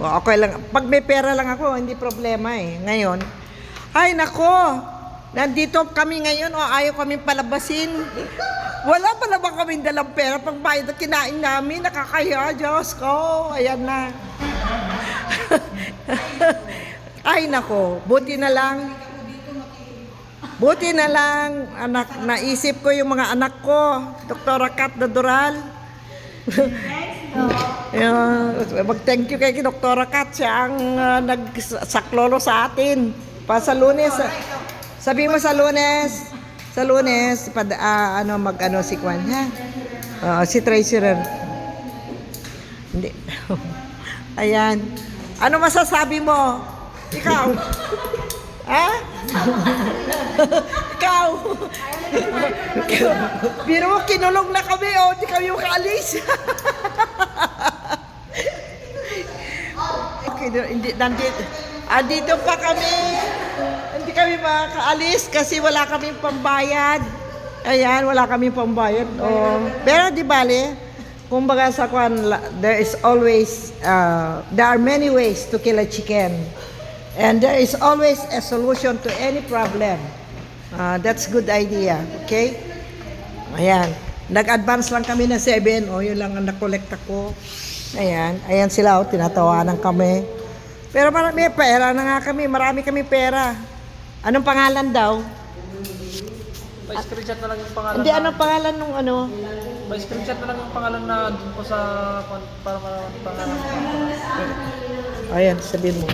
Okay lang. Pag may pera lang ako, hindi problema eh. Ngayon, ay nako, nandito kami ngayon o ayaw kami palabasin. Wala pa naman kami dalang pera pang bayad at kinain namin. Nakakahiya, Diyos ko. Ayan na. Ay nako, buti na lang. Buti na lang, anak, naisip ko yung mga anak ko. Dr. Kat Dadural. Mag-thank you kay Dr. Kat. Siya ang nagsaklolo sa atin. Pa sa Lunes. Sabi mo sa Lunes. Sa Lunes, mag-ano si Kwan, ha? Si Treasurer. Hindi. Ayan. Ano masasabi mo? Ikaw? Ha? Ikaw? Biro mo, kinulong na kami, oh. Hindi kami makaalis. Okay, dito pa kami. Hindi kami makaalis kasi wala kaming pambayad. Ayan, wala kaming pambayad. Oh. Pero di bale, kumbaga sa Kwan, there is always, there are many ways to kill a chicken. And there is always a solution to any problem. That's good idea. Okay? Ayan. Nag-advance lang kami ng 7. O, yun lang ang nakolekt ako. Ayan. Ayan sila, o. Tinatawanan kami. Pero marami pera na nga kami. Marami kami pera. Anong pangalan daw? Pa-screenshot na lang yung pangalan. Hindi, anong pangalan nung ano? Pa-screenshot na lang yung pangalan na dun po sa para pangalan. Ayan, sabihin mo.